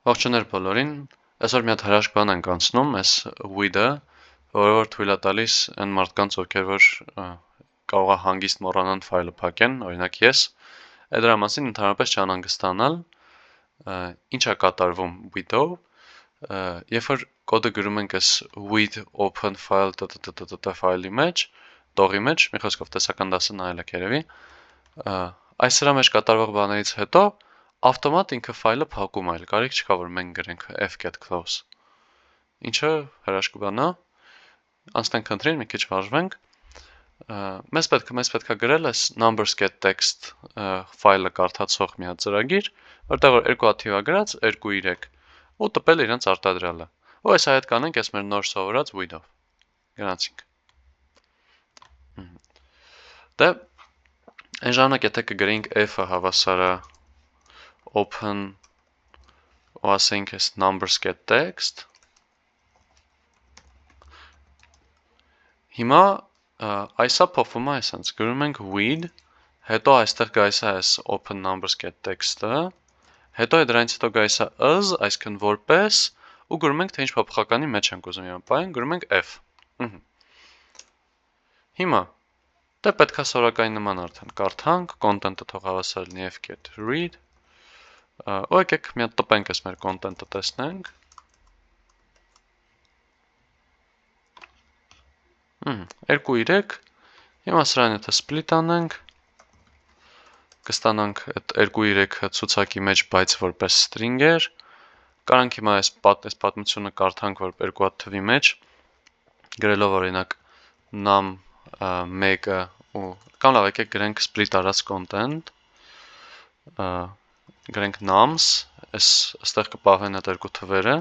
Ողջույններ բոլորին, այսօր մի հատ հրաշք բան ենք անցնում, այս with-ը, որը որ թույլ է տալիս այն մարդկանց, ովքեր որ կարող է հանգիստ մոռանան ֆայլը փակեն, օրինակ ես, այդ դրա մասին ընդհանրապես չանհանգստանալ, ինչ է կատարվում with-ով, երբ որ կոդը գրում ենք այս with open file ֆայլի մեջ, տողի մեջ, մի խոսքով տեսական դասը նայել եք երևի, այս սրա մեջ կատարվող բաներից հետո ավտոմատ ինքը ֆայլը փակում այլ, կարիք չկա, որ մենք գրենք f-get close, ինչը հրաշք բան է, անցնենք ընտրին, մի քիչ վարժվենք, մեզ պետք է գրել այս numbers.txt ֆայլը կարդացող մի հատ ծրագիր, որտեղ որ երկու հատ թիվ է գրած, 2-3, ու տպել իրենց արտադրյալը, ու այս այդ կանենք այս մեր նոր սովորած with-ով, գնացինք, դե, այն ժամանակ եթե կգրեինք f-ը հավասարը open ու ասենք այս numbers.txt հիմա այսա փոխվում է այսպես գրում ենք with հետո այստեղ գայս է այս open numbers.txt-ը հետո դրանից հետո գայս է as այսինքն որպես ու գրում ենք թե ինչ փոփոխականի մեջ ենք ուզում իմ բան գրում ենք f հիմա դե պետք է սովորականի նման արդեն կարդանք content-ը թող հավասար լինի f-get read ու եկեք մի հատ տպենք այս մեր content-ը տեսնենք 2-3 հիմա սրան եթե split անենք կստանանք այդ 2-3-ը ցուցակի մեջ բայց որպես string էր կարանք հիմա այս պատմությունը կարդանք որ երկու հատ թվի մեջ գրելով օրինակ num 1-ը ու կամ լավ եկեք գրենք split արած content գրենք nums, այստեղ կպահվեն այդ երկու թվերը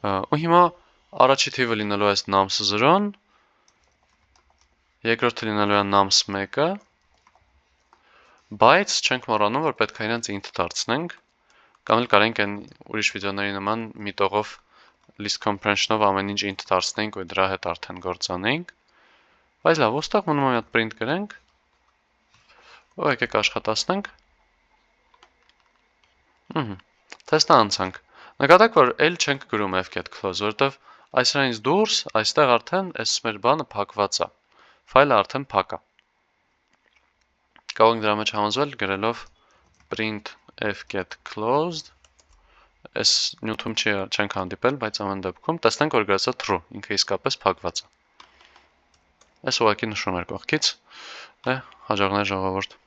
ու հիմա առաջի թիվը լինելու այս nums 0-ն երկրորդը լինելու է nums 1-ը բայց չենք մոռանում, որ պետք է իրենց int դարձնենք կամ էլ կարենք այն ուրիշ վիդեոների նման միտողով list comprehension-ով ամեն ինչ int դարձնենք ու դրա հետ արդեն գործանենք բայց լավ, ոստեղ մնում է մի հատ print գրենք ու եկեք աշխատացնենք Թեստը անցանք, նկատեք, որ էլ չենք գրում f-get close, որտև այսրանից դուրս, այստեղ արդեն այս մեր բանը փակված է, ֆայլը արդեն փակ է, կարող ենք դրա մեջ համոզվել գրելով print f-get closed, այս նյութում չենք հանդիպել, բայց ամեն դեպքում տեսնենք, որ գրած է true, ինքը իսկապես փակված է, այս ուղղակի նշում էր կողքից, հաջողներ ժողովուրդ